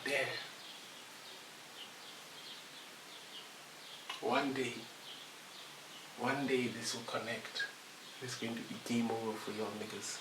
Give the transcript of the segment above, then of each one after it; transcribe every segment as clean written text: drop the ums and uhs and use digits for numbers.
damn. One day this will connect. It's going to be game over for y'all niggas.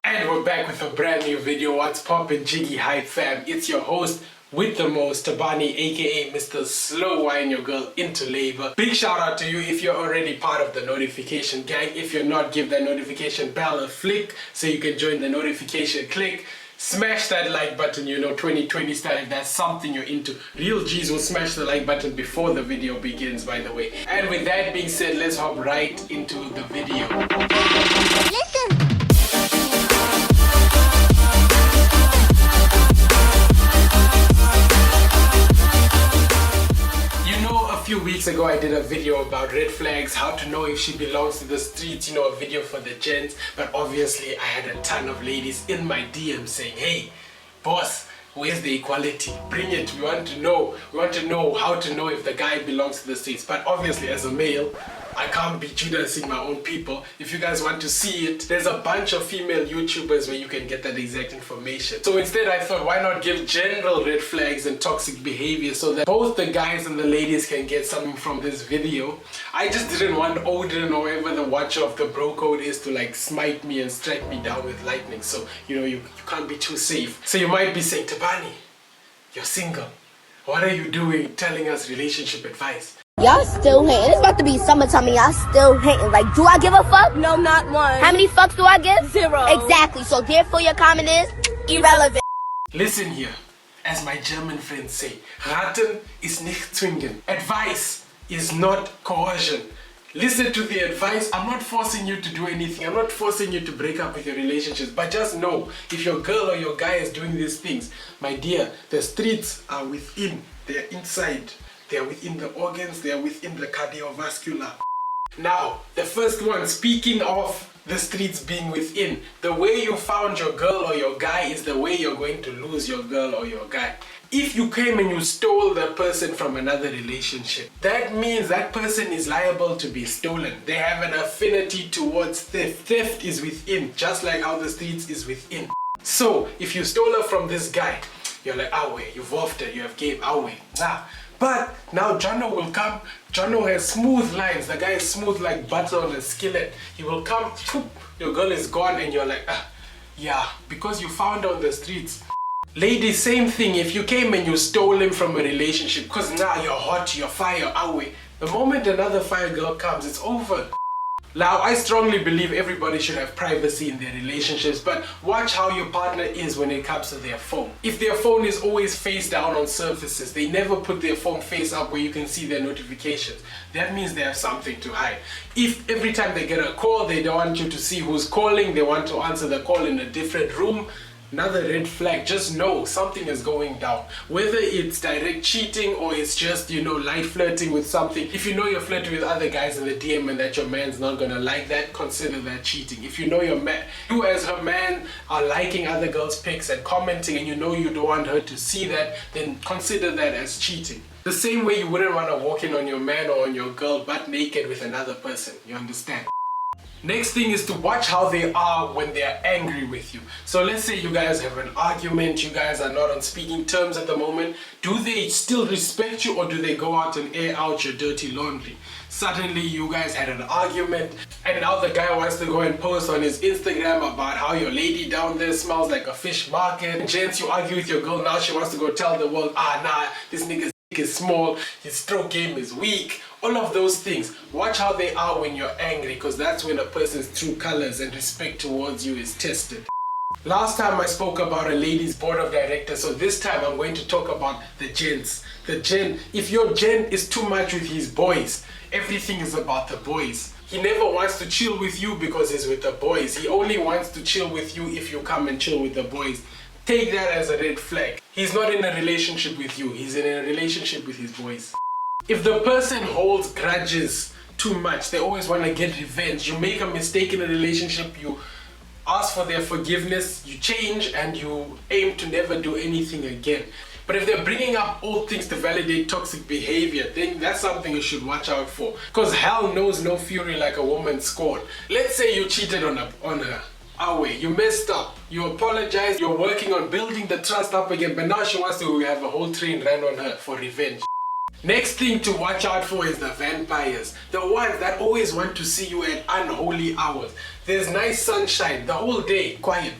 And we're back with a brand new video. What's poppin', Jiggy Hype fam? It's your host with the most, Thabani, aka Mr. Slow Wine Your Girl into Labor. Big shout out to you if you're already part of the notification gang. If you're not, give that notification bell a flick so you can join the notification click. Smash that like button, 2020 style, if that's something you're into. Real G's will smash the like button before the video begins, by the way. And with that being said, let's hop right into the video. Listen. A few weeks ago I did a video about red flags, how to know if she belongs to the streets, a video for the gents, but obviously I had a ton of ladies in my DM saying, hey boss, where's the equality? Bring it, we want to know how to know if the guy belongs to the streets. But obviously as a male, I can't be Judasing my own people. If you guys want to see it, there's a bunch of female YouTubers where you can get that exact information. So instead I thought, why not give general red flags and toxic behavior so that both the guys and the ladies can get something from this video. I just didn't want Odin or whoever the watcher of the bro code is to like smite me and strike me down with lightning. So, you can't be too safe. So you might be saying, Thabani, you're single. What are you doing telling us relationship advice? Y'all still hating. It's about to be summertime and y'all still hating. Like, do I give a fuck? No, not one. How many fucks do I give? 0. Exactly. So therefore your comment is irrelevant. Listen here. As my German friends say, raten ist nicht zwingen. Advice is not coercion. Listen to the advice. I'm not forcing you to do anything. I'm not forcing you to break up with your relationships. But just know, if your girl or your guy is doing these things, my dear, the streets are within. They're inside. They are within the organs, they are within the cardiovascular. Now, the first one, speaking of the streets being within, the way you found your girl or your guy is the way you're going to lose your girl or your guy. If you came and you stole that person from another relationship, that means that person is liable to be stolen. They have an affinity towards theft. Theft is within, just like how the streets is within. So, if you stole her from this guy, you're like, you've offed her, you have gave away. But now Jono will come. Jono has smooth lines. The guy is smooth like butter on a skillet. He will come, your girl is gone and you're like, yeah, because you found her on the streets. Ladies, same thing. If you came and you stole him from a relationship, because now you're hot, you're fire, the moment another fire girl comes, it's over. Now, I strongly believe everybody should have privacy in their relationships, but watch how your partner is when it comes to their phone. If their phone is always face down on surfaces, they never put their phone face up where you can see their notifications, that means they have something to hide. If every time they get a call, they don't want you to see who's calling, they want to answer the call in a different room, another red flag. Just know something is going down. Whether it's direct cheating or it's just, light flirting with something. If you know you're flirting with other guys in the DM and that your man's not gonna like that, consider that cheating. If you know you as her man are liking other girls' pics and commenting and you know you don't want her to see that, then consider that as cheating. The same way you wouldn't want to walk in on your man or on your girl butt naked with another person. You understand? Next thing is to watch how they are when they are angry with you. So let's say you guys have an argument, you guys are not on speaking terms at the moment. Do they still respect you or do they go out and air out your dirty laundry? Suddenly you guys had an argument and now the guy wants to go and post on his Instagram about how your lady down there smells like a fish market. Gents, you argue with your girl, now she wants to go tell the world, this nigga's is small, his stroke game is weak, all of those things. Watch how they are when you're angry, because that's when a person's true colors and respect towards you is tested. Last time I spoke about a ladies board of directors, so this time I'm going to talk about the gents. If your gent is too much with his boys, everything is about the boys. He never wants to chill with you because he's with the boys. He only wants to chill with you if you come and chill with the boys. Take that as a red flag. He's not in a relationship with you. He's in a relationship with his boys. If the person holds grudges too much, they always want to get revenge. You make a mistake in a relationship, you ask for their forgiveness, you change and you aim to never do anything again. But if they're bringing up old things to validate toxic behavior, then that's something you should watch out for. Because hell knows no fury like a woman scorned. Let's say you cheated on her. Awe, you messed up. You apologize. You're working on building the trust up again, but now she wants to have a whole train ran on her for revenge. Next thing to watch out for is the vampires. The ones that always want to see you at unholy hours. There's nice sunshine the whole day, quiet.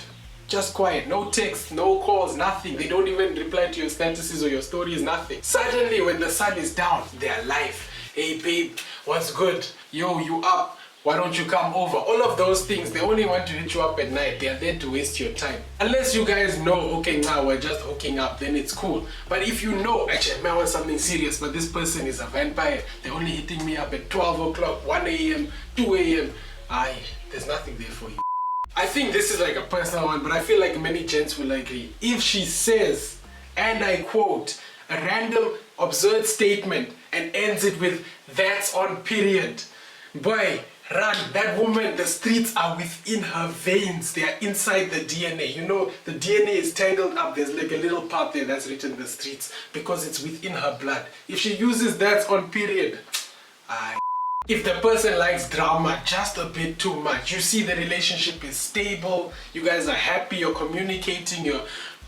Just quiet, no texts, no calls, nothing. They don't even reply to your statuses or your stories, nothing. Suddenly when the sun is down, they're alive. Hey babe, what's good? Yo, you up? Why don't you come over? All of those things, they only want to hit you up at night. They are there to waste your time. Unless you guys know, okay, now we're just hooking up, then it's cool. But if you know, actually, I want something serious, but this person is a vampire. They're only hitting me up at 12 o'clock, 1 a.m., 2 a.m. There's nothing there for you. I think this is like a personal one, but I feel like many gents will agree. If she says, and I quote, a random absurd statement and ends it with, that's on period. Boy, run. That woman, the streets are within her veins. They are inside the DNA. You know, the DNA is tangled up. There's like a little part there that's written the streets because it's within her blood. If she uses that on period, if the person likes drama just a bit too much, you see the relationship is stable, you guys are happy, you're communicating, you're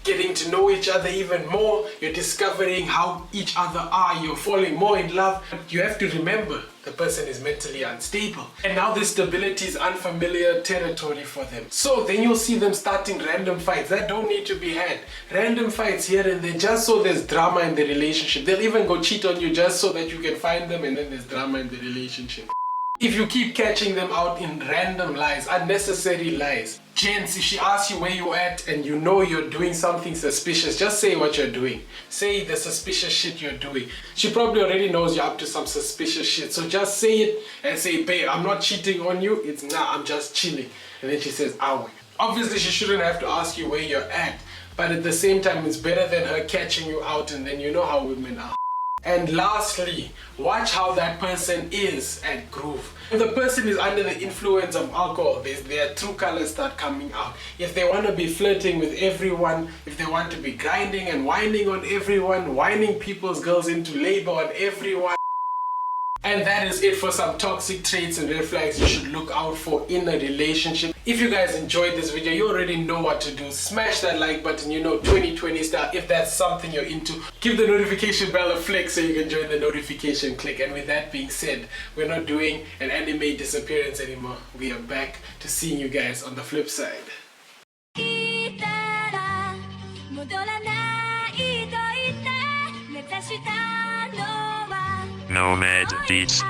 getting to know each other even more, you're discovering how each other are, you're falling more in love. You have to remember the person is mentally unstable. And now this stability is unfamiliar territory for them. So then you'll see them starting random fights that don't need to be had. Random fights here and there just so there's drama in the relationship. They'll even go cheat on you just so that you can find them and then there's drama in the relationship. If you keep catching them out in random lies, unnecessary lies. Gents, if she asks you where you're at and you know you're doing something suspicious, just say what you're doing. Say the suspicious shit you're doing. She probably already knows you're up to some suspicious shit. So just say it and say, babe, I'm not cheating on you. It's nah, I'm just chilling. And then she says, ow. Obviously, she shouldn't have to ask you where you're at. But at the same time, it's better than her catching you out and then you know how women are. And lastly, watch how that person is at groove. If the person is under the influence of alcohol, their true colors start coming out. If they want to be flirting with everyone, if they want to be grinding and whining on everyone, whining people's girls into labor on everyone. And that is it for some toxic traits and red flags you should look out for in a relationship. If you guys enjoyed this video, you already know what to do. Smash that like button, you know, 2020 style. If that's something you're into, give the notification bell a flick so you can join the notification click. And with that being said, we're not doing an anime disappearance anymore. We are back to seeing you guys on the flip side. Nomad Beats.